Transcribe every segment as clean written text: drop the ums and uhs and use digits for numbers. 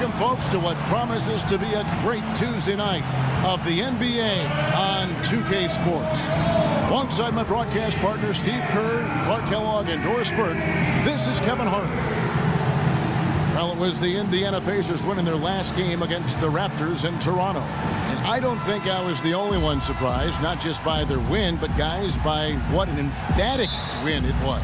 Welcome, folks, to what promises to be a great Tuesday night of the NBA on 2K Sports. Alongside my broadcast partner, Steve Kerr, Clark Kellogg, and Doris Burke, this is Kevin Hart. Well, it was the Indiana Pacers winning their last game against the Raptors in Toronto. And I don't think I was the only one surprised, not just by their win, but, guys, by what an emphatic win it was.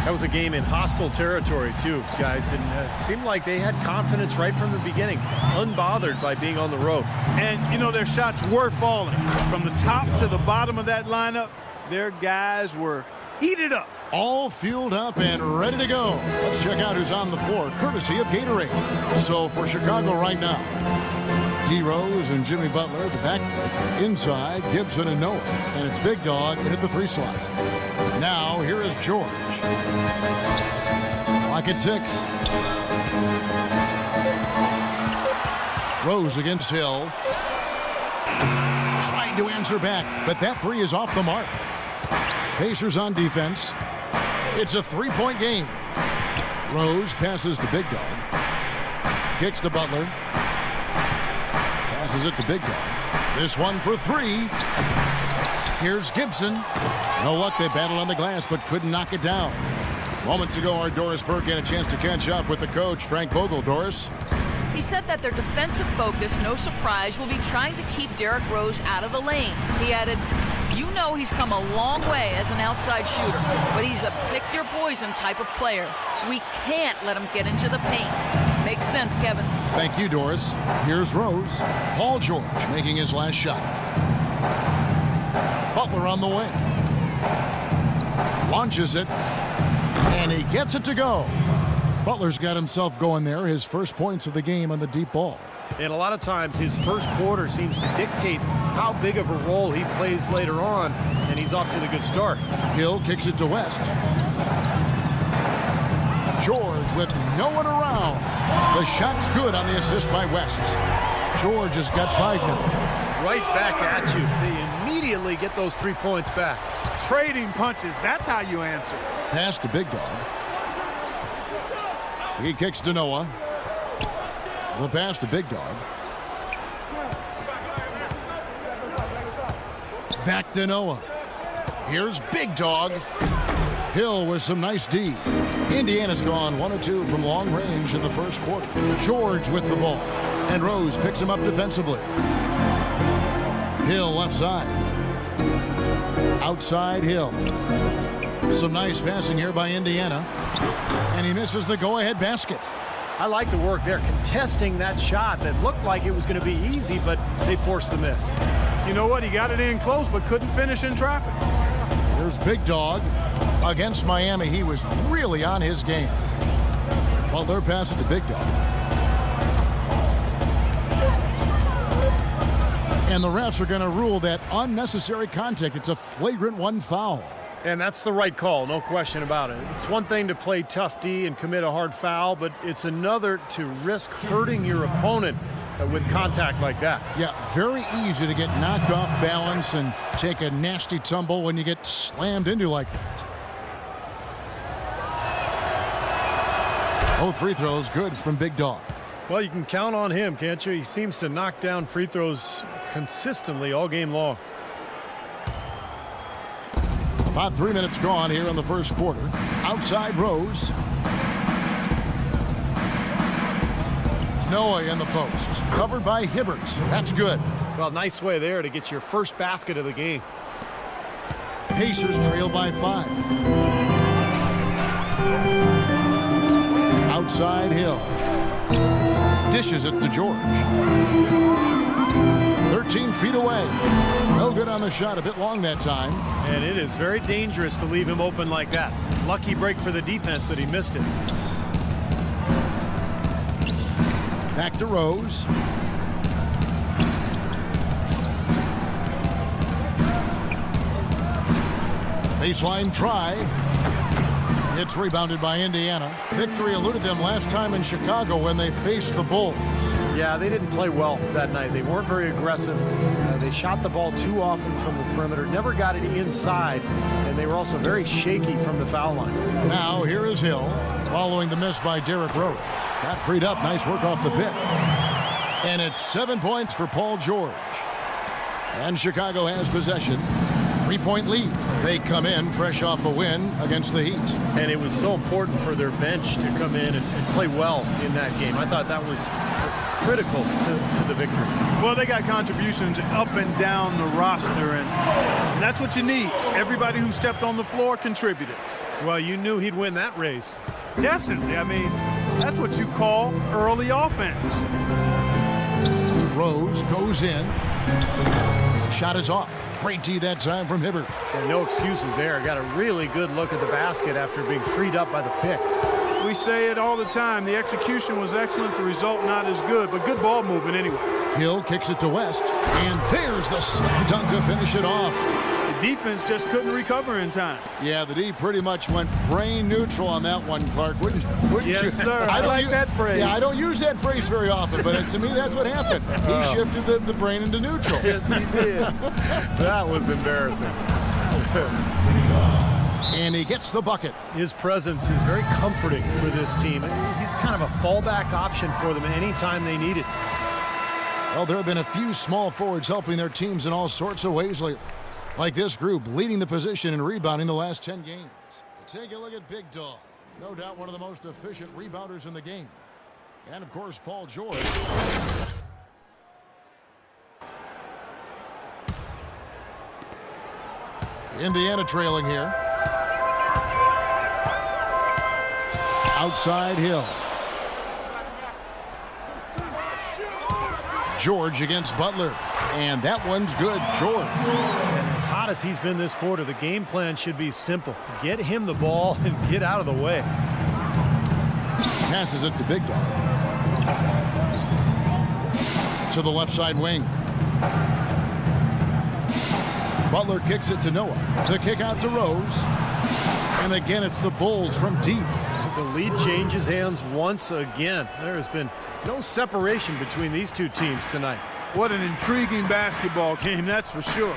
That was a game in hostile territory, too, guys. And it seemed like they had confidence right from the beginning, unbothered by being on the road. And, you know, their shots were falling. From the top to the bottom of that lineup, their guys were heated up. All fueled up and ready to go. Let's check out who's on the floor, courtesy of Gatorade. So for Chicago right now, D. Rose and Jimmy Butler at the back. Inside, Gibson and Noah. And it's Big Dog in at the 3 slot. Now, here is George. Clock at 6. Rose against Hill. Trying to answer back, but that 3 is off the mark. Pacers on defense. It's a 3-point game. Rose passes to Big Dog. Kicks to Butler. Passes it to Big Dog. This one for 3. Here's Gibson. No luck, they battled on the glass, but couldn't knock it down. Moments ago, our Doris Burke had a chance to catch up with the coach, Frank Vogel. Doris? He said that their defensive focus, no surprise, will be trying to keep Derrick Rose out of the lane. He added, "You know he's come a long way as an outside shooter, but he's a pick-your-poison type of player. We can't let him get into the paint." Makes sense, Kevin. Thank you, Doris. Here's Rose. Paul George making his last shot. Butler on the wing. Launches it, and he gets it to go. Butler's got himself going there, his first points of the game on the deep ball. And a lot of times his first quarter seems to dictate how big of a role he plays later on, and he's off to the good start. Hill kicks it to West. George with no one around. The shot's good on the assist by West. George has got 5 now. Right back at you. They immediately get those 3 points back. Trading punches, that's how you answer. Pass to Big Dog. He kicks to Noah. The pass to Big Dog. Back to Noah. Here's Big Dog. Hill with some nice D. Indiana's gone 1 of 2 from long range in the first quarter. George with the ball. And Rose picks him up defensively. Hill left side. Outside Hill. Some nice passing here by Indiana. And he misses the go-ahead basket. I like the work there, contesting that shot that looked like it was going to be easy, but they forced the miss. You know what? He got it in close, but couldn't finish in traffic. Here's Big Dog. Against Miami, he was really on his game. Butler passes to Big Dog. And the refs are going to rule that unnecessary contact. It's a flagrant 1 foul. And that's the right call, no question about it. It's one thing to play tough D and commit a hard foul, but it's another to risk hurting your opponent with contact like that. Yeah, very easy to get knocked off balance and take a nasty tumble when you get slammed into like that. Both free throws good from Big Dog. Well, you can count on him, can't you? He seems to knock down free throws consistently all game long. About 3 minutes gone here in the first quarter. Outside Rose. Noah in the post. Covered by Hibbert. That's good. Well, nice way there to get your first basket of the game. Pacers trail by 5. Outside Hill. Dishes it to George. 13 feet away. No good on the shot. A bit long that time. And it is very dangerous to leave him open like that. Lucky break for the defense that he missed it. Back to Rose. Baseline try. It's rebounded by Indiana. Victory eluded them last time in Chicago when they faced the Bulls. Yeah, they didn't play well that night. They weren't very aggressive. They shot the ball too often from the perimeter, never got it inside, and they were also very shaky from the foul line. Now here is Hill, following the miss by Derrick Rose. Got freed up. Nice work off the pick. And it's 7 points for Paul George. And Chicago has possession. 3-point lead. They come in fresh off a win against the Heat. And it was so important for their bench to come in and play well in that game. I thought that was critical to the victory. Well, they got contributions up and down the roster, and that's what you need. Everybody who stepped on the floor contributed. Well, you knew he'd win that race. Definitely. I mean, that's what you call early offense. Rose goes in. Shot is off. Great D that time from Hibbert. And no excuses there. Got a really good look at the basket after being freed up by the pick. We say it all the time. The execution was excellent. The result not as good, but good ball movement anyway. Hill kicks it to West. And there's the slam dunk to finish it off. The defense just couldn't recover in time. Yeah, the D pretty much went brain neutral on that one, Clark. Wouldn't yes, you? Sir. I like that phrase. Yeah, I don't use that phrase very often, but to me, that's what happened. He shifted the brain into neutral. Yes, he did. That was embarrassing. And he gets the bucket. His presence is very comforting for this team. He's kind of a fallback option for them anytime they need it. Well, there have been a few small forwards helping their teams in all sorts of ways, like this group leading the position and rebounding the last 10 games. Take a look at Big Dog. No doubt one of the most efficient rebounders in the game. And, of course, Paul George. Indiana trailing here. Outside Hill. George against Butler. And that one's good. George. And as hot as he's been this quarter, the game plan should be simple. Get him the ball and get out of the way. Passes it to Big Dog. To the left side wing. Butler kicks it to Noah. The kick out to Rose. And again, it's the Bulls from deep. The lead changes hands once again. There has been no separation between these two teams tonight. What an intriguing basketball game, that's for sure.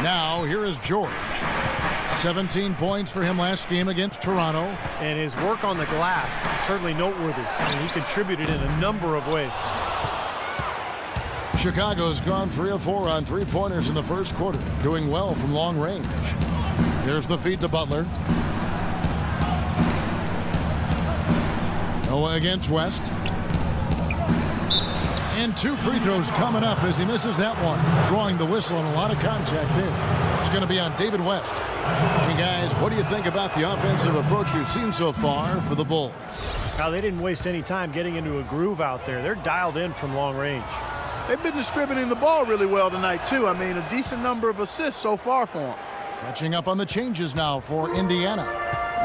Now, here is George. 17 points for him last game against Toronto. And his work on the glass, certainly noteworthy. And he contributed in a number of ways. Chicago's gone 3 of 4 on three-pointers in the first quarter, doing well from long range. There's the feed to Butler. Noah against West. And 2 free throws coming up as he misses that one. Drawing the whistle and a lot of contact there. It's going to be on David West. Hey, guys, what do you think about the offensive approach we've seen so far for the Bulls? Now, they didn't waste any time getting into a groove out there. They're dialed in from long range. They've been distributing the ball really well tonight, too. I mean, a decent number of assists so far for them. Catching up on the changes now for Indiana.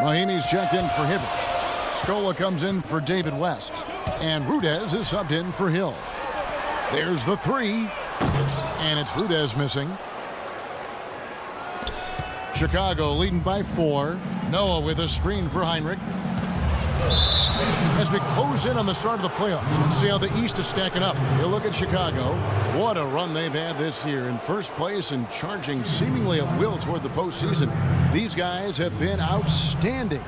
Mahimi's checked in for Hibbert. Scola comes in for David West. And Rudez is subbed in for Hill. There's the 3. And it's Rudez missing. Chicago leading by 4. Noah with a screen for Heinrich. As we close in on the start of the playoffs, let's see how the East is stacking up. You look at Chicago. What a run they've had this year. In first place and charging seemingly at will toward the postseason. These guys have been outstanding.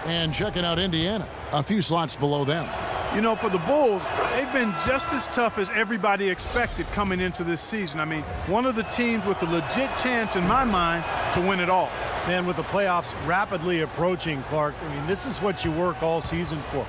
And checking out Indiana, a few slots below them. You know, for the Bulls, they've been just as tough as everybody expected coming into this season. I mean, one of the teams with a legit chance, in my mind, to win it all. Man, with the playoffs rapidly approaching, Clark, I mean, this is what you work all season for.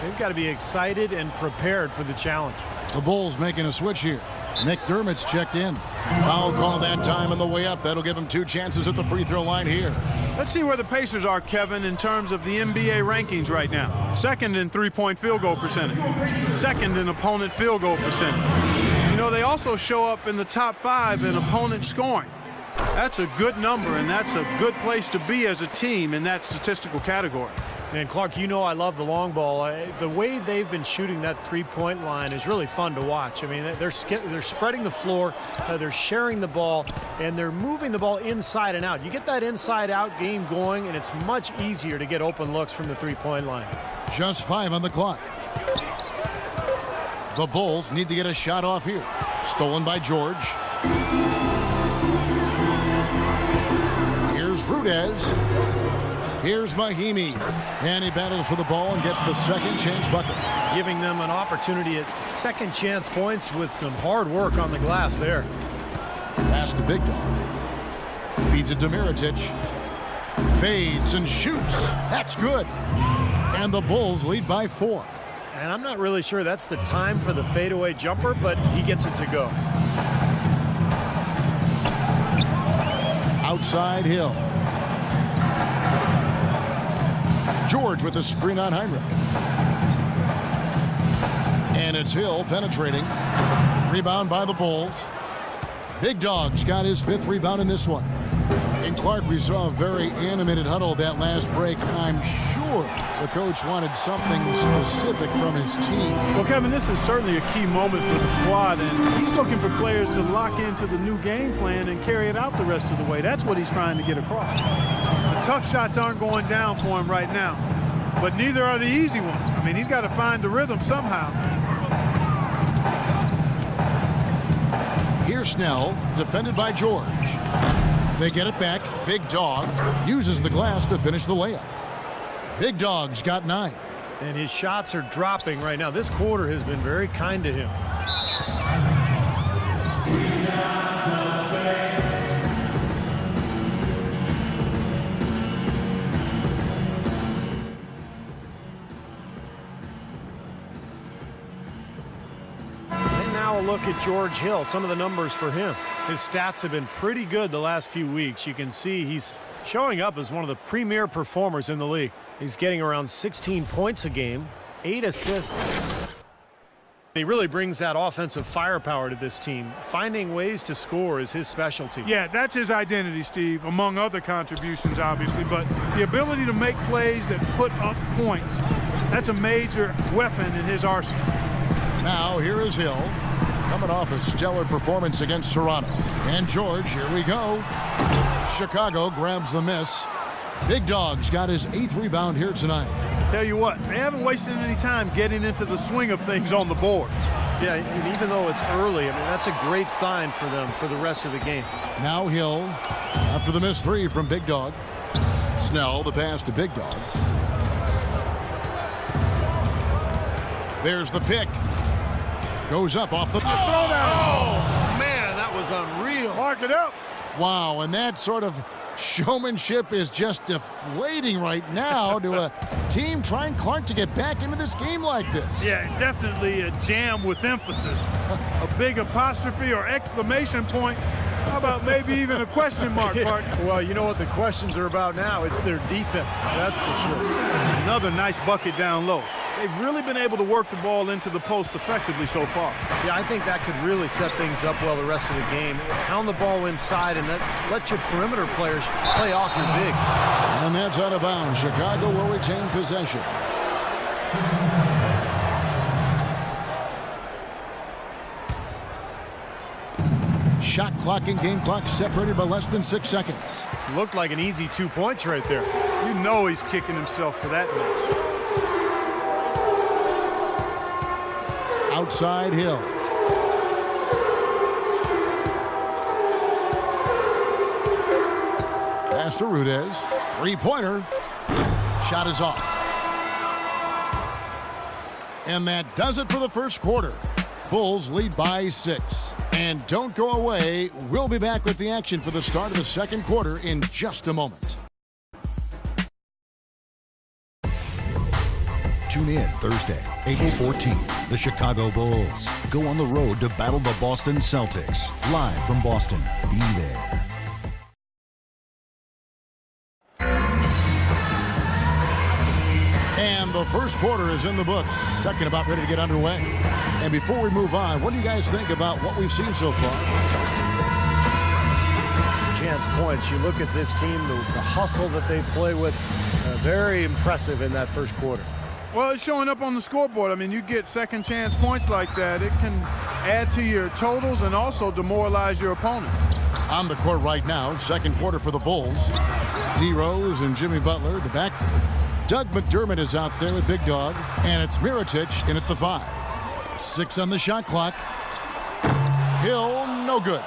They've got to be excited and prepared for the challenge. The Bulls making a switch here. McDermott's checked in. Foul call that time on the way up. That'll give him 2 chances at the free throw line here. Let's see where the Pacers are, Kevin, in terms of the NBA rankings right now. Second in three-point field goal percentage. Second in opponent field goal percentage. You know, they also show up in the top 5 in opponent scoring. That's a good number, and that's a good place to be as a team in that statistical category. And Clark, you know I love the long ball. The way they've been shooting that three-point line is really fun to watch. I mean, they're spreading the floor, they're sharing the ball, and they're moving the ball inside and out. You get that inside-out game going, and it's much easier to get open looks from the three-point line. Just 5 on the clock. The Bulls need to get a shot off here. Stolen by George. Here's Rudez. Here's Mahimi. And he battles for the ball and gets the second chance bucket. Giving them an opportunity at second chance points with some hard work on the glass there. Pass to Big Dog. Feeds it to Mirotic. Fades and shoots. That's good. And the Bulls lead by 4. And I'm not really sure that's the time for the fadeaway jumper, but he gets it to go. Outside Hill. George with the screen on Heinrich. And it's Hill penetrating. Rebound by the Bulls. Big Dog's got his 5th rebound in this one. In Clark, we saw a very animated huddle that last break, and I'm sure the coach wanted something specific from his team. Well, Kevin, this is certainly a key moment for the squad, and he's looking for players to lock into the new game plan and carry it out the rest of the way. That's what he's trying to get across. The tough shots aren't going down for him right now, but neither are the easy ones. I mean, he's got to find the rhythm somehow. Here's Snell, defended by George. They get it back. Big Dog uses the glass to finish the layup. Big Dog's got 9. And his shots are dropping right now. This quarter has been very kind to him. A look at George Hill, some of the numbers for him. His stats have been pretty good the last few weeks. You can see he's showing up as one of the premier performers in the league. He's getting around 16 points a game, 8 assists. He really brings that offensive firepower to this team. Finding ways to score is his specialty. Yeah, that's his identity, Steve, among other contributions, obviously. But the ability to make plays that put up points, that's a major weapon in his arsenal. Now, here is Hill, coming off a stellar performance against Toronto. And George, here we go. Chicago grabs the miss. Big Dog's got his 8th rebound here tonight. Tell you what, they haven't wasted any time getting into the swing of things on the boards. Yeah, and even though it's early, I mean, that's a great sign for them for the rest of the game. Now Hill, after the missed 3 from Big Dog. Snell, the pass to Big Dog. There's the pick. Goes up off the throwdown. Oh, man, that was unreal. Mark it up. Wow, and that sort of showmanship is just deflating right now to a team trying Clark to get back into this game like this. Yeah, definitely a jam with emphasis. A big apostrophe or exclamation point. How about maybe even a question mark, partner? Well, you know what the questions are about now. It's their defense, that's for sure. Another nice bucket down low. They've really been able to work the ball into the post effectively so far. Yeah, I think that could really set things up well the rest of the game. Pound the ball inside and let your perimeter players play off your bigs. And that's out of bounds. Chicago will retain possession. Shot clock and game clock separated by less than 6 seconds. Looked like an easy 2 points right there. You know he's kicking himself for that miss. Outside Hill. Pass to Rudez. 3-pointer. Shot is off. And that does it for the first quarter. Bulls lead by 6. And don't go away. We'll be back with the action for the start of the second quarter in just a moment. Tune in Thursday, April 14th. The Chicago Bulls go on the road to battle the Boston Celtics. Live from Boston. Be there. And the first quarter is in the books. Second about ready to get underway. And before we move on, what do you guys think about what we've seen so far? Chance points. You look at this team, the hustle that they play with, very impressive in that first quarter. Well, it's showing up on the scoreboard. I mean, you get second chance points like that. It can add to your totals and also demoralize your opponent. On the court right now, second quarter for the Bulls. D. Rose and Jimmy Butler, the backcourt. Doug McDermott is out there with Big Dog, and it's Mirotic in at the 5. 6 on the shot clock. Hill, no good.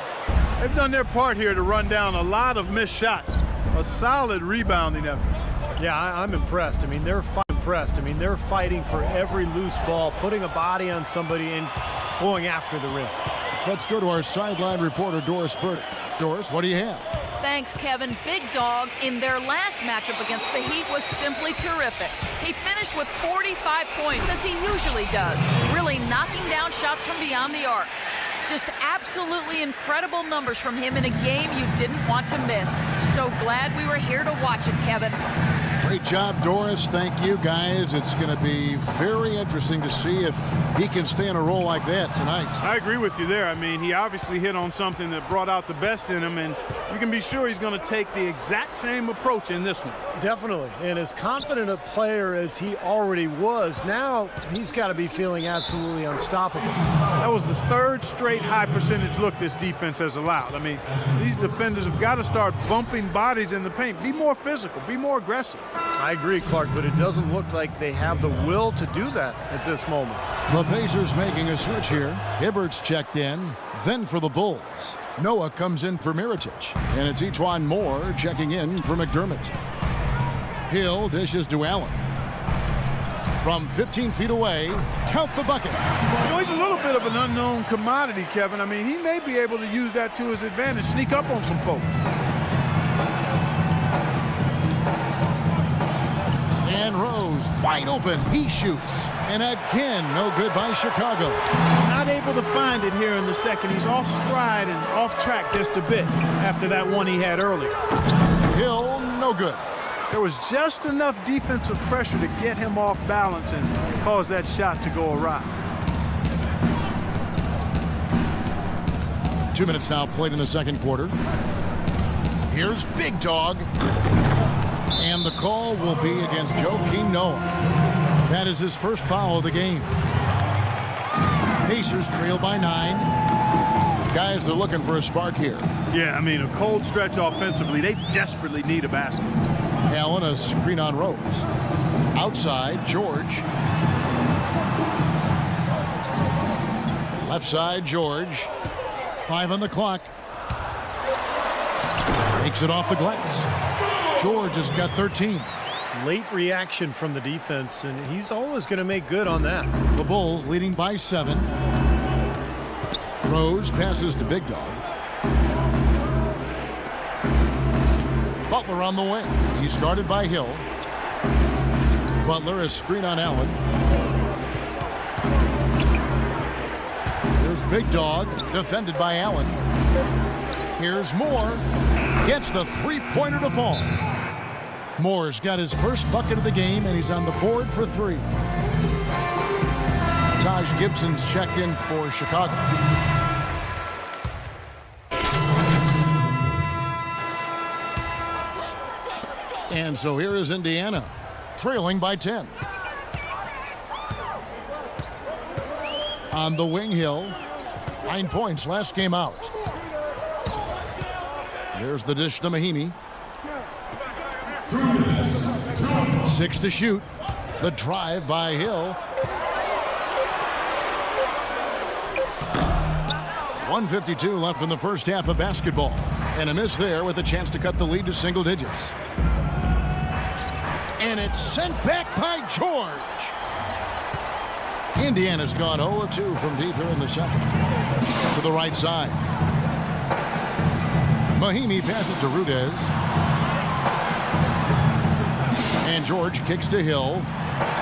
They've done their part here to run down a lot of missed shots. A solid rebounding effort. Yeah, I'm impressed. I mean, they're fighting for every loose ball, putting a body on somebody and going after the rim. Let's go to our sideline reporter, Doris Burke. Doris, what do you have? Thanks, Kevin. Big Dog in their last matchup against the Heat was simply terrific. He finished with 45 points, as he usually does, really knocking down shots from beyond the arc. Just absolutely incredible numbers from him in a game you didn't want to miss. So glad we were here to watch it, Kevin. Great job, Doris. Thank you, guys. It's going to be very interesting to see if he can stay in a role like that tonight. I agree with you there. I mean, he obviously hit on something that brought out the best in him, and you can be sure he's going to take the exact same approach in this one. Definitely. And as confident a player as he already was, now he's got to be feeling absolutely unstoppable. That was the third straight high percentage look this defense has allowed. I mean, these defenders have got to start bumping bodies in the paint. Be more physical. Be more aggressive. I agree, Clark, but it doesn't look like they have the will to do that at this moment. The Pacers making a switch here. Hibbert's checked in. Then for the Bulls, Noah comes in for Mirotic. And it's Etuan Moore checking in for McDermott. Hill dishes to Allen. From 15 feet away, count the bucket. You know, he's a little bit of an unknown commodity, Kevin. I mean, he may be able to use that to his advantage, sneak up on some folks. And Rose, wide open, he shoots. And again, no good by Chicago. Not able to find it here in the second. He's off stride and off track just a bit after that one he had earlier. Hill, no good. There was just enough defensive pressure to get him off balance and cause that shot to go awry. 2 minutes now played in the second quarter. Here's Big Dog. And the call will be against Joakim Noah. That is his first foul of the game. Pacers trail by 9. Guys are looking for a spark here. Yeah, I mean, a cold stretch offensively. They desperately need a basket. Allen, a screen on Rose. Outside, George. Left side, George. 5 on the clock. Takes it off the glass. George has got 13. Late reaction from the defense, and he's always going to make good on that. The Bulls leading by 7. Rose passes to Big Dog. Butler on the wing. He's guarded by Hill. Butler, a screen on Allen. Here's Big Dog, defended by Allen. Here's Moore. Gets the three-pointer to fall. Moore's got his first bucket of the game, and he's on the board for 3. Taj Gibson's checked in for Chicago. And so here is Indiana, trailing by 10. On the wing, Hill. 9 points last game out. There's the dish to Mahinmi. 6 to shoot. The drive by Hill. 1:52 left in the first half of basketball. And a miss there with a chance to cut the lead to single digits. And it's sent back by George. Indiana's gone 0-2 from deep here in the second. To the right side. Mahinmi passes to Rudez. And George kicks to Hill.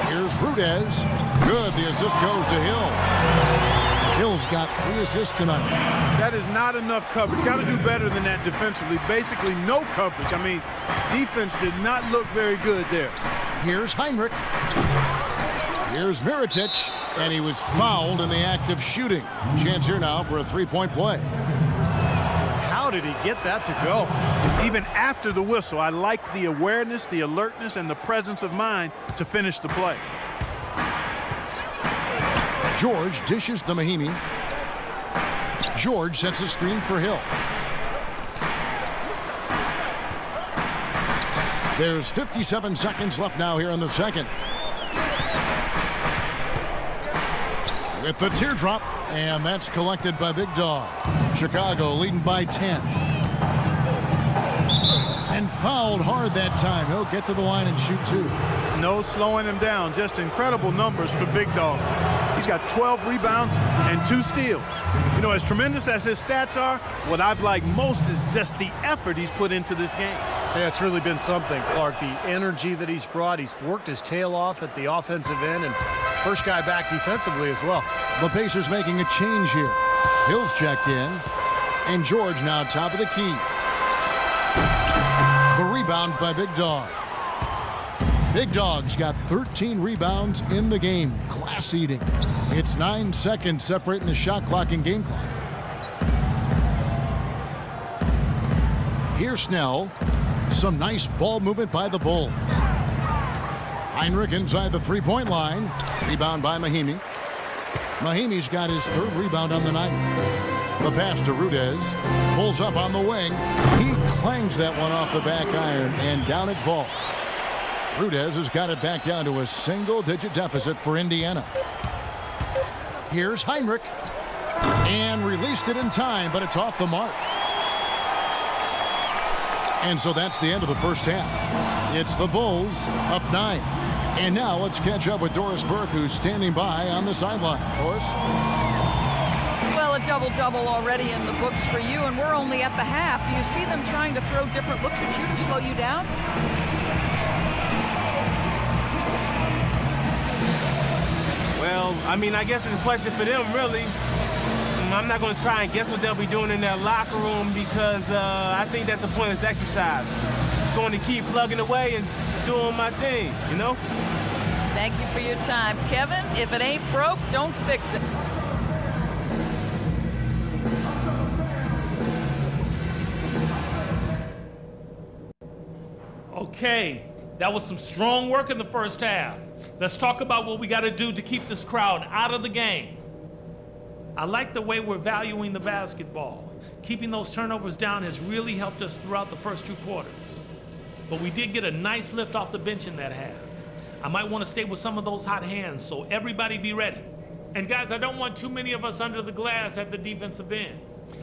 Here's Rudez. Good. The assist goes to Hill. Hill's got 3 assists tonight. That is not enough coverage. Got to do better than that defensively. Basically no coverage. I mean, defense did not look very good there. Here's Heinrich. Here's Mirotic. And he was fouled in the act of shooting. Chance here now for a 3-point play. How did he get that to go? Even after the whistle, I like the awareness, the alertness, and the presence of mind to finish the play. George dishes to Mahinmi. George sets a screen for Hill. There's 57 seconds left now here in the second. with the teardrop, and that's collected by Big Dog. Chicago leading by 10. And fouled hard that time. He'll get to the line and shoot 2. No slowing him down. Just incredible numbers for Big Dog. He's got 12 rebounds and 2 steals. You know, as tremendous as his stats are, what I've liked most is just the effort he's put into this game. Yeah, it's really been something, Clark. The energy that he's brought. He's worked his tail off at the offensive end, and first guy back defensively as well. The Pacers making a change here. Hill's checked in, and George now top of the key. The rebound by Big Dog. Big Dog's got 13 rebounds in the game. Class eating. It's 9 seconds separating the shot clock and game clock. Here's Snell. Some nice ball movement by the Bulls. Heinrich inside the three-point line. Rebound by Mahimi. Mahimi's got his 3rd rebound on the night. The pass to Rudez. Pulls up on the wing. He clangs that one off the back iron, and down it falls. Rudez has got it back down to a single-digit deficit for Indiana. Here's Heinrich. And released it in time, but it's off the mark. And so that's the end of the first half. It's the Bulls up 9. And now let's catch up with Doris Burke, who's standing by on the sideline. Doris? Well, a double-double already in the books for you, and we're only at the half. Do you see them trying to throw different looks at you to slow you down? Well, I mean, I guess it's a question for them, really. I'm not going to try and guess what they'll be doing in their locker room because I think that's a pointless exercise. It's going to keep plugging away and doing my thing, you know? Thank you for your time. Kevin, if it ain't broke, don't fix it. Okay, that was some strong work in the first half. Let's talk about what we got to do to keep this crowd out of the game. I like the way we're valuing the basketball. Keeping those turnovers down has really helped us throughout the first 2 quarters. But we did get a nice lift off the bench in that half. I might want to stay with some of those hot hands, so everybody be ready. And guys, I don't want too many of us under the glass at the defensive end.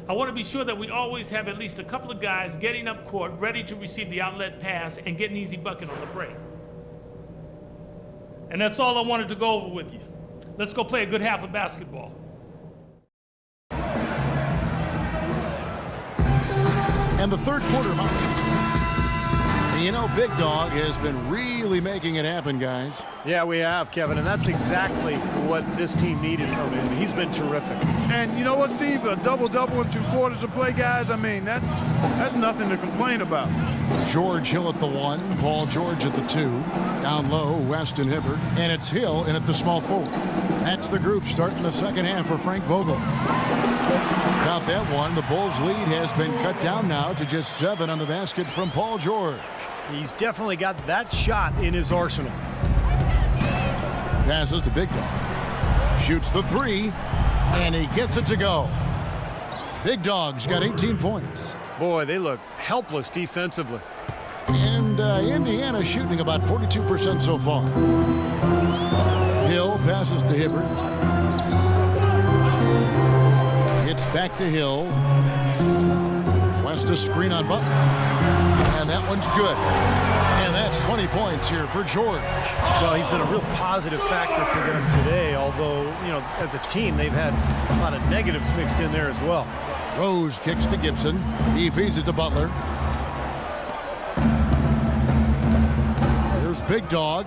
I want to be sure that we always have at least a couple of guys getting up court, ready to receive the outlet pass and get an easy bucket on the break. And that's all I wanted to go over with you. Let's go play a good half of basketball. And the third quarter mark. You know, Big Dog has been really making it happen, guys. Yeah, we have, Kevin, and that's exactly what this team needed from him. He's been terrific. And you know what, Steve? A double-double in 2 quarters to play, guys. I mean, that's nothing to complain about. George Hill at the 1, Paul George at the 2. Down low, Weston Hibbert. And it's Hill in at the small forward. That's the group starting the second half for Frank Vogel. Without that one, the Bulls' lead has been cut down now to just 7 on the basket from Paul George. He's definitely got that shot in his arsenal. Passes to Big Dog. Shoots the 3, and he gets it to go. Big Dog's got 18 points. Boy, they look helpless defensively. And Indiana shooting about 42% so far. Hill passes to Hibbert. It's back to Hill. West a screen on Butler. And that one's good. And that's 20 points here for George. Well, he's been a real positive factor for them today, although, you know, as a team, they've had a lot of negatives mixed in there as well. Rose kicks to Gibson. He feeds it to Butler. Here's Big Dog.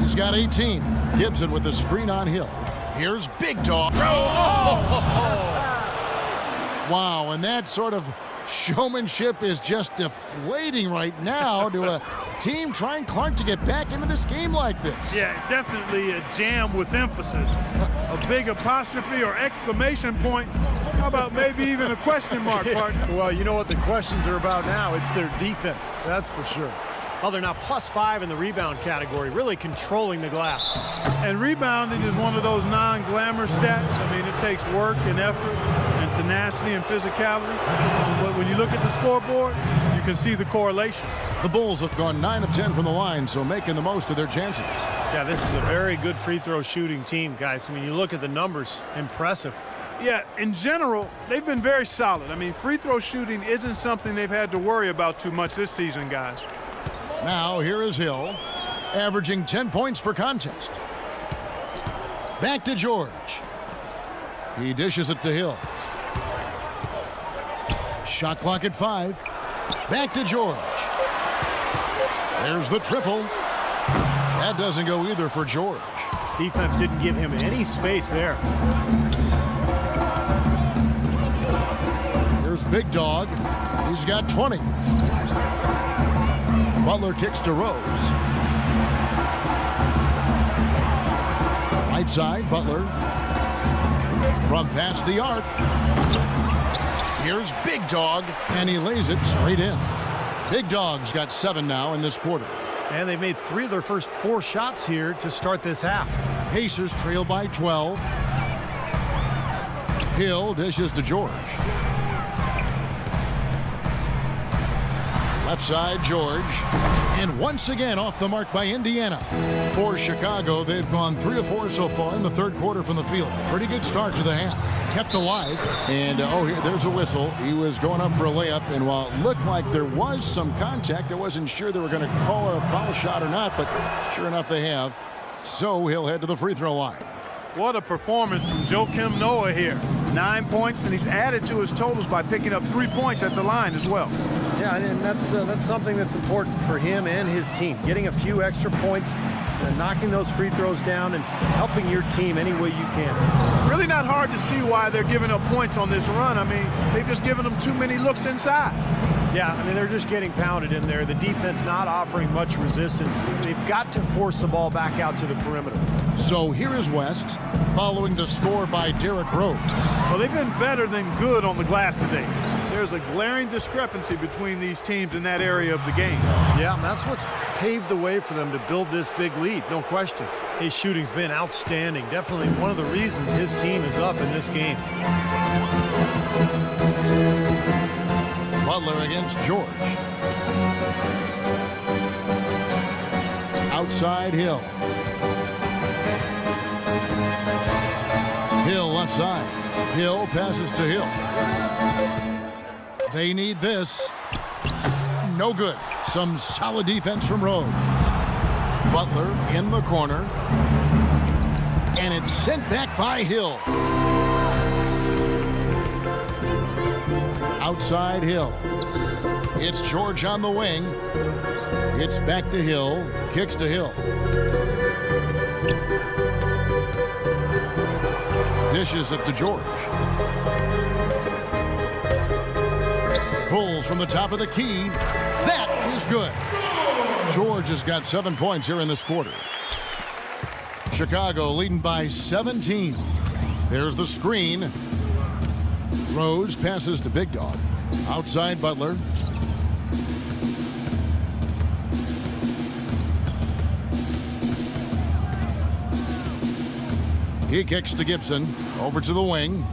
He's got 18. Gibson with the screen on Hill. Here's Big Dog. Wow, and that sort of showmanship is just deflating right now to a team trying, Clark, to get back into this game like this. Yeah, definitely a jam with emphasis. A big apostrophe or exclamation point. How about maybe even a question mark, partner? Well, you know what the questions are about now. It's their defense, that's for sure. Well, they're now +5 in the rebound category, really controlling the glass. And rebounding is one of those non-glamour stats. I mean, it takes work and effort and tenacity and physicality. But when you look at the scoreboard, you can see the correlation. The Bulls have gone 9 of 10 from the line, so making the most of their chances. Yeah, this is a very good free throw shooting team, guys. I mean, you look at the numbers, impressive. Yeah, in general, they've been very solid. I mean, free throw shooting isn't something they've had to worry about too much this season, guys. Now here is Hill, averaging 10 points per contest. Back to George. He dishes it to Hill. Shot clock at 5. Back to George. There's the triple. That doesn't go either for George. Defense didn't give him any space there. Here's Big Dog. He's got 20. Butler kicks to Rose. Right side, Butler. From past the arc. Here's Big Dog, and he lays it straight in. Big Dog's got 7 now in this quarter. And they've made 3 of their first 4 shots here to start this half. Pacers trail by 12. Hill dishes to George. Left side, George. And once again off the mark by Indiana. For Chicago, they've gone 3 of 4 so far in the third quarter from the field. Pretty good start to the half. Kept alive. And, here, there's a whistle. He was going up for a layup. And while it looked like there was some contact, I wasn't sure they were going to call a foul shot or not. But sure enough, they have. So he'll head to the free throw line. What a performance from Joakim Noah here. 9 points, and he's added to his totals by picking up 3 points at the line as well. Yeah, and that's something that's important for him and his team. Getting a few extra points, knocking those free throws down, and helping your team any way you can. Really not hard to see why they're giving up points on this run. I mean, they've just given them too many looks inside. Yeah, I mean, they're just getting pounded in there. The defense not offering much resistance. They've got to force the ball back out to the perimeter. So here is West, following the score by Derrick Rose. Well, they've been better than good on the glass today. There's a glaring discrepancy between these teams in that area of the game. Yeah, and that's what's paved the way for them to build this big lead, no question. His shooting's been outstanding. Definitely one of the reasons his team is up in this game. Butler against George. Outside Hill. Hill left side. Hill passes to Hill. They need this. No good. Some solid defense from Rose. Butler in the corner. And it's sent back by Hill. Outside Hill. It's George on the wing. It's back to Hill. Kicks to Hill. Dishes it to George. Pulls from the top of the key. That is good. George has got 7 points here in this quarter. Chicago leading by 17. There's the screen. Rose passes to Big Dog. Outside Butler. He kicks to Gibson. Over to the wing.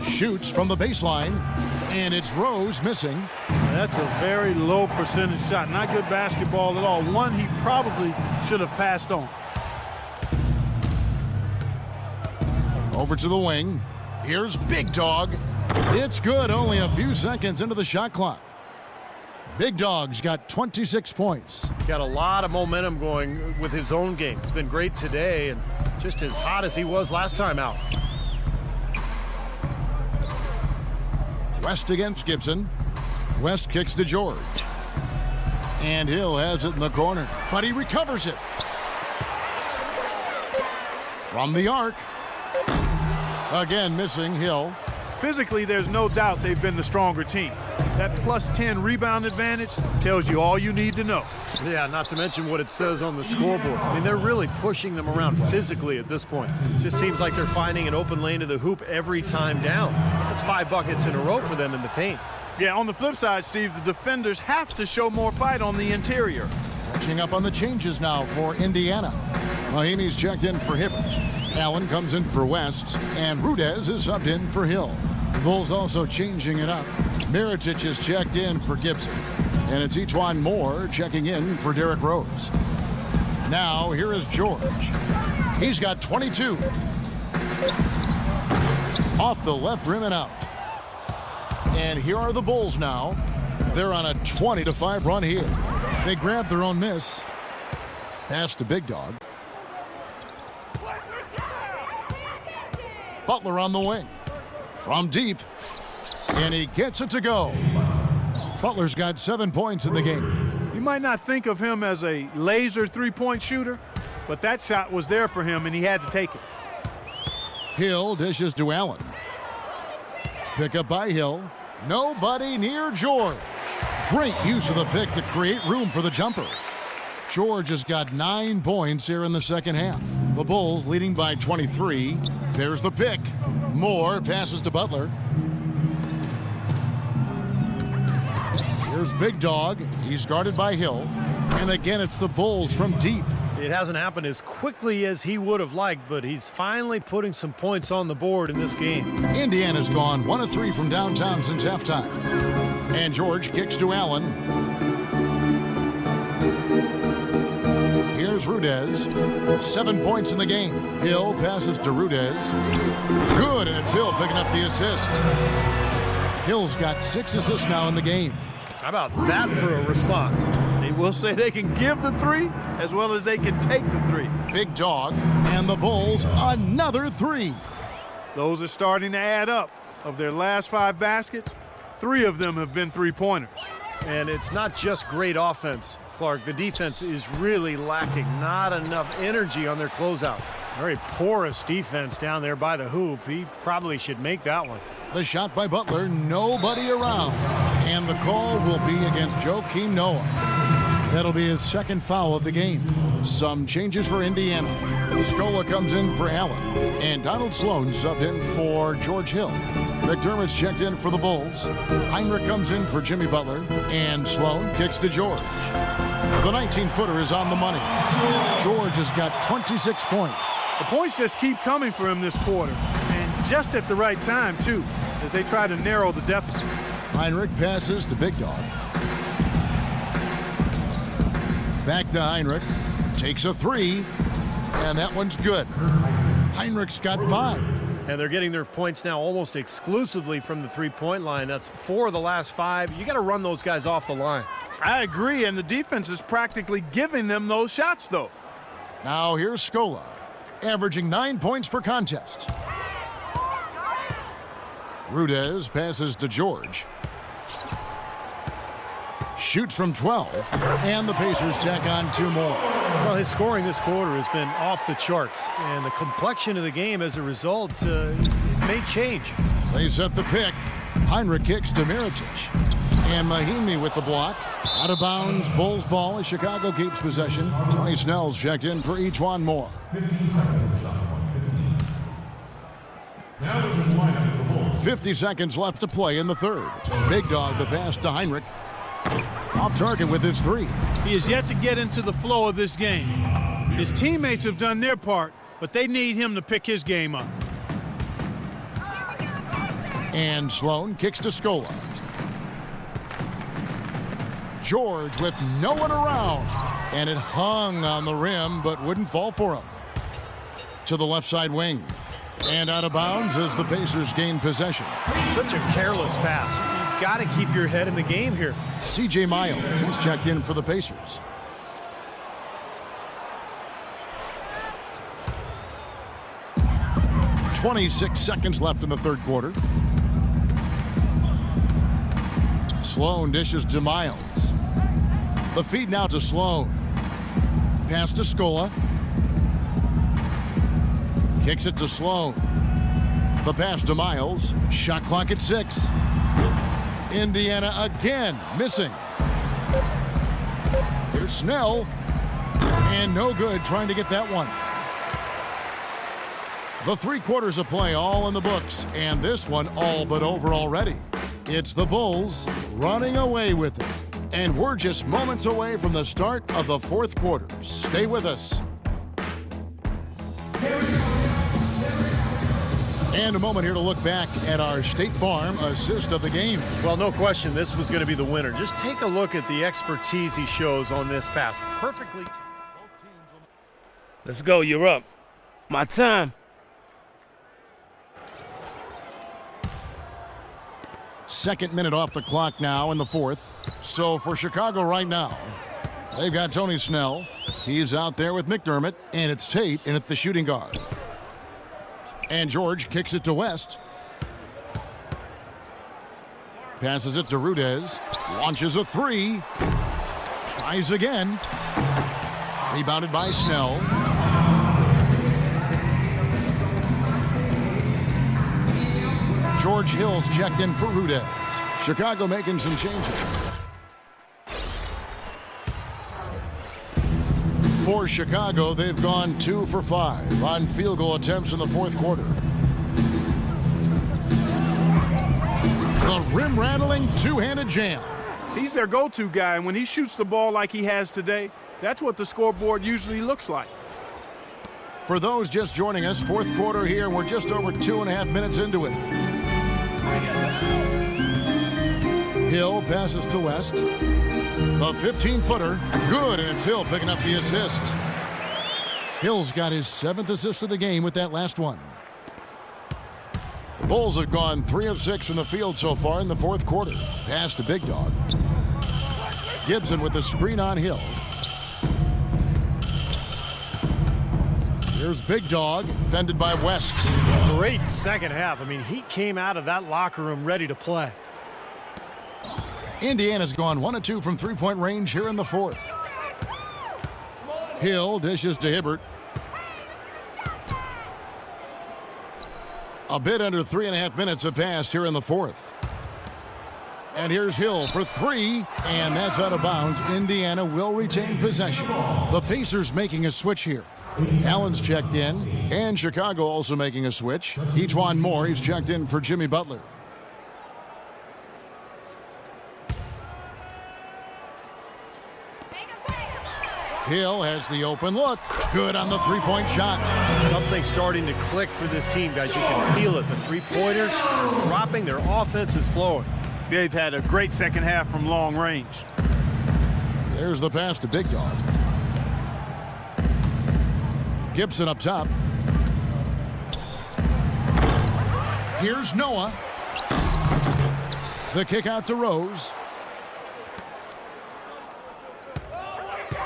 Shoots from the baseline. And it's Rose missing. That's a very low percentage shot. Not good basketball at all. One he probably should have passed on. Over to the wing. Here's Big Dog. It's good. Only a few seconds into the shot clock. Big Dog's got 26 points. Got a lot of momentum going with his own game. It's been great today and just as hot as he was last time out. West against Gibson. West kicks to George. And Hill has it in the corner, but he recovers it. From the arc. Again missing Hill. Physically, there's no doubt they've been the stronger team. That plus 10 rebound advantage tells you all you need to know. Yeah, not to mention what it says on the scoreboard. I mean, they're really pushing them around physically at this point. It just seems like they're finding an open lane to the hoop every time down. That's 5 buckets in a row for them in the paint. Yeah, on the flip side, Steve, the defenders have to show more fight on the interior. Catching up on the changes now for Indiana. Mahimi's checked in for Hibbert. Allen comes in for West, and Rudez is subbed in for Hill. The Bulls also changing it up. Miritich is checked in for Gibson. And it's Etuan Moore checking in for Derrick Rose. Now, here is George. He's got 22. Off the left rim and out. And here are the Bulls now. They're on a 20-5 run here. They grab their own miss. Pass to Big Dog. Butler on the wing. From deep. And he gets it to go. Butler's got 7 points in the game. You might not think of him as a laser three-point shooter, but that shot was there for him, and he had to take it. Hill dishes to Allen. Pick up by Hill. Nobody near George. Great use of the pick to create room for the jumper. George has got 9 points here in the second half. The Bulls leading by 23. There's the pick. Moore passes to Butler. Here's Big Dog. He's guarded by Hill. And again, it's the Bulls from deep. It hasn't happened as quickly as he would have liked, but he's finally putting some points on the board in this game. Indiana's gone 1 of 3 from downtown since halftime. And George kicks to Allen. Here's Rudez. 7 points in the game. Hill passes to Rudez. Good, and it's Hill picking up the assist. Hill's got 6 assists now in the game. How about that for a response? They will say they can give the three as well as they can take the three. Big Dog, and the Bulls another 3. Those are starting to add up. Of their last 5 baskets, 3 of them have been three-pointers. And it's not just great offense, Clark. The defense is really lacking. Not enough energy on their closeouts. Very porous defense down there by the hoop. He probably should make that one. The shot by Butler, nobody around. And the call will be against Joakim Noah. That'll be his second foul of the game. Some changes for Indiana. Scola comes in for Allen. And Donald Sloan subbed in for George Hill. McDermott's checked in for the Bulls. Heinrich comes in for Jimmy Butler. And Sloan kicks to George. The 19-footer is on the money. George has got 26 points. The points just keep coming for him this quarter. And just at the right time, too, as they try to narrow the deficit. Heinrich passes to Big Dog. Back to Heinrich. Takes a 3. And that one's good. Heinrich's got 5. And they're getting their points now almost exclusively from the three-point line. That's 4 of the last 5. You got to run those guys off the line. I agree, and the defense is practically giving them those shots, though. Now here's Scola, averaging 9 points per contest. Rudez passes to George. Shoots from 12, and the Pacers tack on 2 more. Well, his scoring this quarter has been off the charts, and the complexion of the game as a result may change. They set the pick. Heinrich kicks to Miritich. And Mahinmi with the block. Out of bounds, Bulls ball as Chicago keeps possession. Tony Snell's checked in for Etuan Moore. 50 seconds left to play in the third. Big Dog the pass to Heinrich. Off target with his 3. He is yet to get into the flow of this game. His teammates have done their part, but they need him to pick his game up. And Sloan kicks to Scola. George with no one around. And it hung on the rim, but wouldn't fall for him. To the left side wing. And out of bounds as the Pacers gain possession. Such a careless pass. You've got to keep your head in the game here. C.J. Miles, he's checked in for the Pacers. .26 seconds left in the third quarter. Sloan dishes to Miles. The feed now to Sloan. Pass to Scola. Kicks it to Sloan. The pass to Miles. Shot clock at 6. Indiana again missing. Here's Snell. And no good trying to get that one. The 3 quarters of play all in the books, and this one all but over already. It's the Bulls running away with it. And we're just moments away from the start of the fourth quarter. Stay with us. And a moment here to look back at our State Farm assist of the game. Well, no question, this was going to be the winner. Just take a look at the expertise he shows on this pass. Perfectly. Let's go. You're up. My time. Second minute off the clock now in the fourth. So for Chicago right now, they've got Tony Snell. He's out there with McDermott, and it's Tate in at the shooting guard. And George kicks it to West. Passes it to Rudez. Launches a three. Tries again. Rebounded by Snell. George Hill's checked in for Rudez. Chicago making some changes. For Chicago, they've gone 2 for 5 on field goal attempts in the fourth quarter. The rim-rattling two-handed jam. He's their go-to guy, and when he shoots the ball like he has today, that's what the scoreboard usually looks like. For those just joining us, fourth quarter here, and we're just over 2.5 minutes into it. Hill passes to West. The 15-footer, good, and it's Hill picking up the assist. Hill's got his 7th assist of the game with that last one. The Bulls have gone 3 of 6 from the field so far in the fourth quarter. Pass to Big Dog. Gibson with the screen on Hill. Here's Big Dog, fended by West. Great second half. I mean, he came out of that locker room ready to play. Indiana's gone 1 of 2 from three-point range here in the fourth. Hill dishes to Hibbert. A bit under 3.5 minutes have passed here in the fourth. And here's Hill for 3, and that's out of bounds. Indiana will retain possession. The Pacers making a switch here. Allen's checked in, and Chicago also making a switch. Ejuan Moore, he's checked in for Jimmy Butler. Hill has the open look. Good on the three-point shot. Something starting to click for this team, guys. You can feel it. The three-pointers dropping. Their offense is flowing. They've had a great second half from long range. There's the pass to Big Dog. Gibson up top. Here's Noah. The kick out to Rose.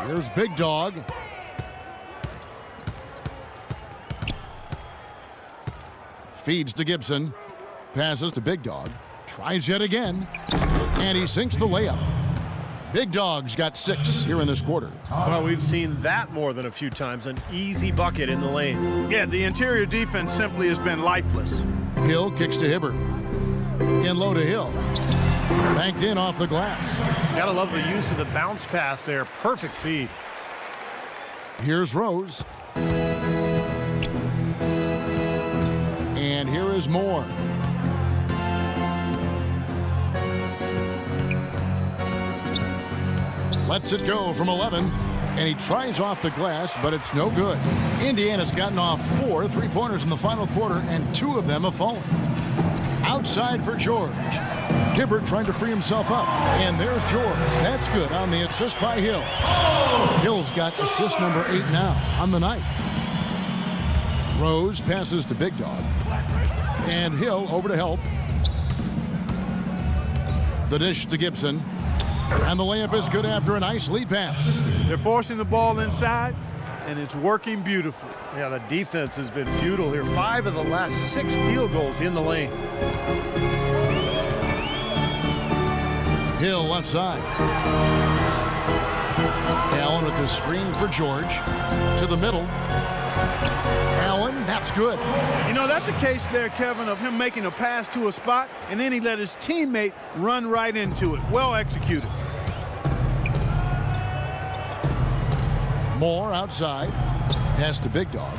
Here's Big Dog. Feeds to Gibson. Passes to Big Dog. Tries yet again. And he sinks the layup. Big Dog's got 6 here in this quarter. Well, we've seen that more than a few times. An easy bucket in the lane. Yeah, the interior defense simply has been lifeless. Hill kicks to Hibbert. In low to Hill. Banked in off the glass. Gotta love the use of the bounce pass there. Perfect feed. Here's Rose. And here is Moore. Lets it go from 11. And he tries off the glass, but it's no good. Indiana's gotten off 4 three-pointers in the final quarter, and 2 of them have fallen. Outside for George. Hibbert trying to free himself up. And there's George. That's good on the assist by Hill. Hill's got assist number 8 now on the night. Rose passes to Big Dog. And Hill over to help. The dish to Gibson. And the layup is good after a nice lead pass. They're forcing the ball inside, and it's working beautifully. Yeah, the defense has been futile here. 5 of the last 6 field goals in the lane. Hill left side. Allen with the screen for George. To the middle. Allen, that's good. You know, that's a case there, Kevin, of him making a pass to a spot, and then he let his teammate run right into it. Well executed. Moore outside. Pass to Big Dog.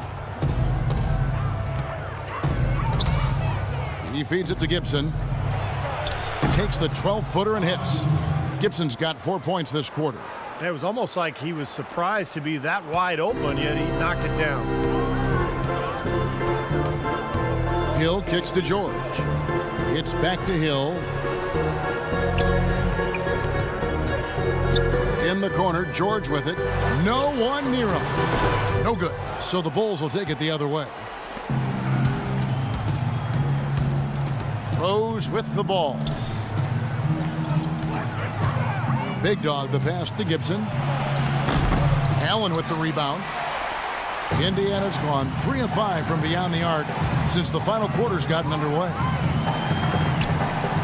He feeds it to Gibson. Takes the 12-footer and hits. Gibson's got 4 points this quarter. It was almost like he was surprised to be that wide open, yet he knocked it down. Hill kicks to George. It's back to Hill. In the corner, George with it. No one near him. No good. So the Bulls will take it the other way. Rose with the ball. Big Dog the pass to Gibson. Allen with the rebound. Indiana's gone 3 of 5 from beyond the arc since the final quarter's gotten underway.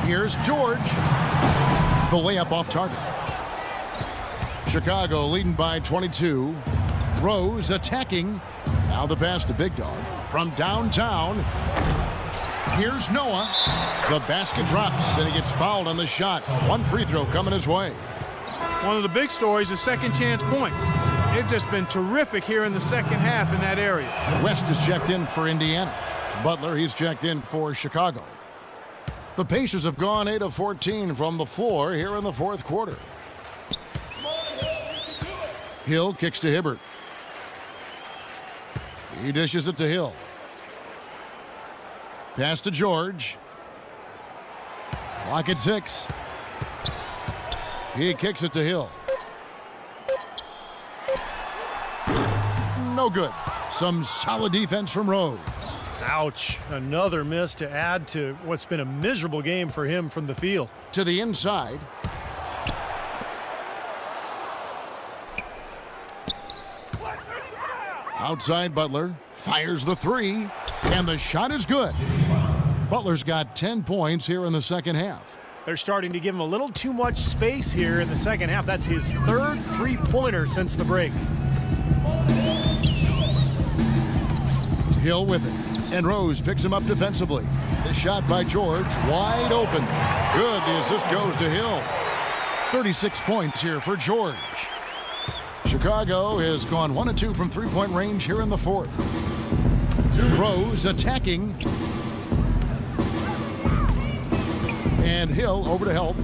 Here's George. The layup off target. Chicago leading by 22. Rose attacking. Now the pass to Big Dog from downtown. Here's Noah. The basket drops and he gets fouled on the shot. One free throw coming his way. One of the big stories is second chance point. They've just been terrific here in the second half in that area. West is checked in for Indiana. Butler, he's checked in for Chicago. The Pacers have gone 8 of 14 from the floor here in the fourth quarter. Hill kicks to Hibbert. He dishes it to Hill. Pass to George. Clock at 6. He kicks it to Hill. No good. Some solid defense from Rose. Ouch. Another miss to add to what's been a miserable game for him from the field. To the inside. Outside Butler. Fires the 3. And the shot is good. Butler's got 10 points here in the second half. They're starting to give him a little too much space here in the second half. That's his third three-pointer since the break. Hill with it. And Rose picks him up defensively. The shot by George. Wide open. Good. The assist goes to Hill. 36 points here for George. Chicago has gone 1 of 2 from three-point range here in the fourth. Rose attacking. And Hill over to help.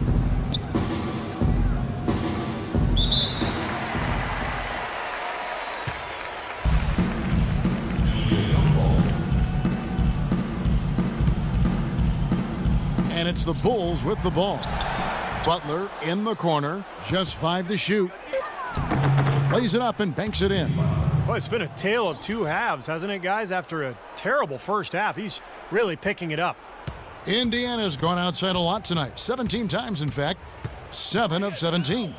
And it's the Bulls with the ball. Butler in the corner. Just 5 to shoot. Lays it up and banks it in. Well, it's been a tale of two halves, hasn't it, guys? After a terrible first half, he's really picking it up. Indiana's gone outside a lot tonight. 17 times, in fact. 7 of 17.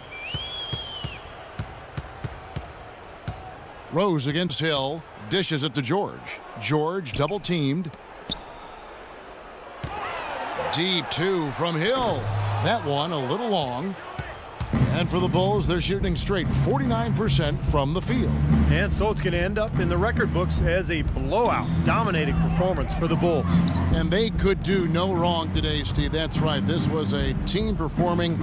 Rose against Hill. Dishes it to George. George double teamed. Deep 2 from Hill. That one a little long. And for the Bulls, they're shooting straight 49% from the field. And so it's going to end up in the record books as a blowout, dominating performance for the Bulls. And they could do no wrong today, Steve. That's right. This was a team performing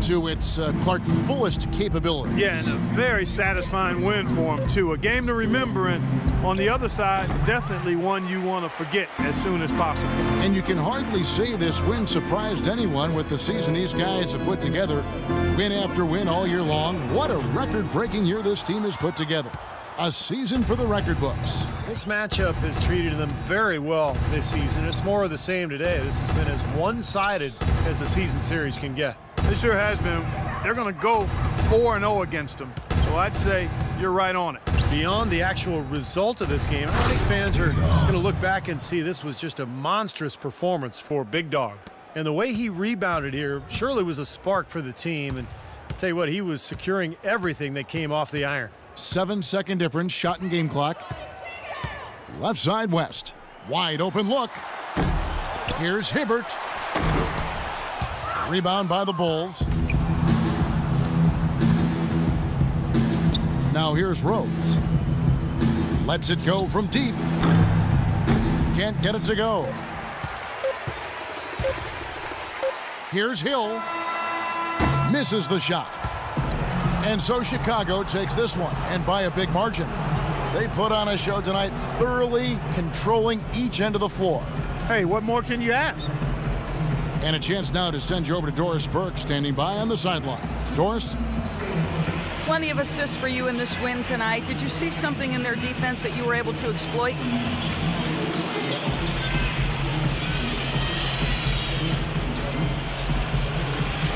to its Clark fullest capabilities. Yeah, and a very satisfying win for them, too. A game to remember, and on the other side, definitely one you want to forget as soon as possible. And you can hardly say this win surprised anyone with the season these guys have put together. Win after win all year long. What a record-breaking year this team has put together. A season for the record books. This matchup has treated them very well this season. It's more of the same today. This has been as one-sided as the season series can get. It sure has been. They're going to go 4-0 against them. So I'd say you're right on it. Beyond the actual result of this game, I think fans are going to look back and see this was just a monstrous performance for Big Dog. And the way he rebounded here surely was a spark for the team. And I'll tell you what, he was securing everything that came off the iron. 7-second difference, shot and game clock. Left side West. Wide open look. Here's Hibbert. Rebound by the Bulls. Now here's Rose. Lets it go from deep. Can't get it to go. Here's Hill. Misses the shot. And so Chicago takes this one, and by a big margin. They put on a show tonight, thoroughly controlling each end of the floor. Hey, what more can you ask? And a chance now to send you over to Doris Burke, standing by on the sideline. Doris? Plenty of assists for you in this win tonight. Did you see something in their defense that you were able to exploit?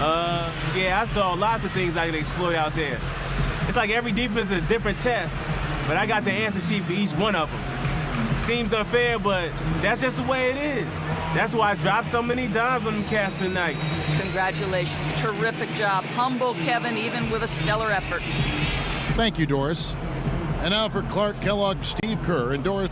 Yeah, I saw lots of things I could exploit out there. It's like every defense is a different test, but I got the answer sheet for each one of them. Seems unfair, but that's just the way it is. That's why I dropped so many dimes on them cats tonight. Congratulations. Terrific job. Humble Kevin, even with a stellar effort. Thank you, Doris. And now for Clark, Kellogg, Steve Kerr, and Doris.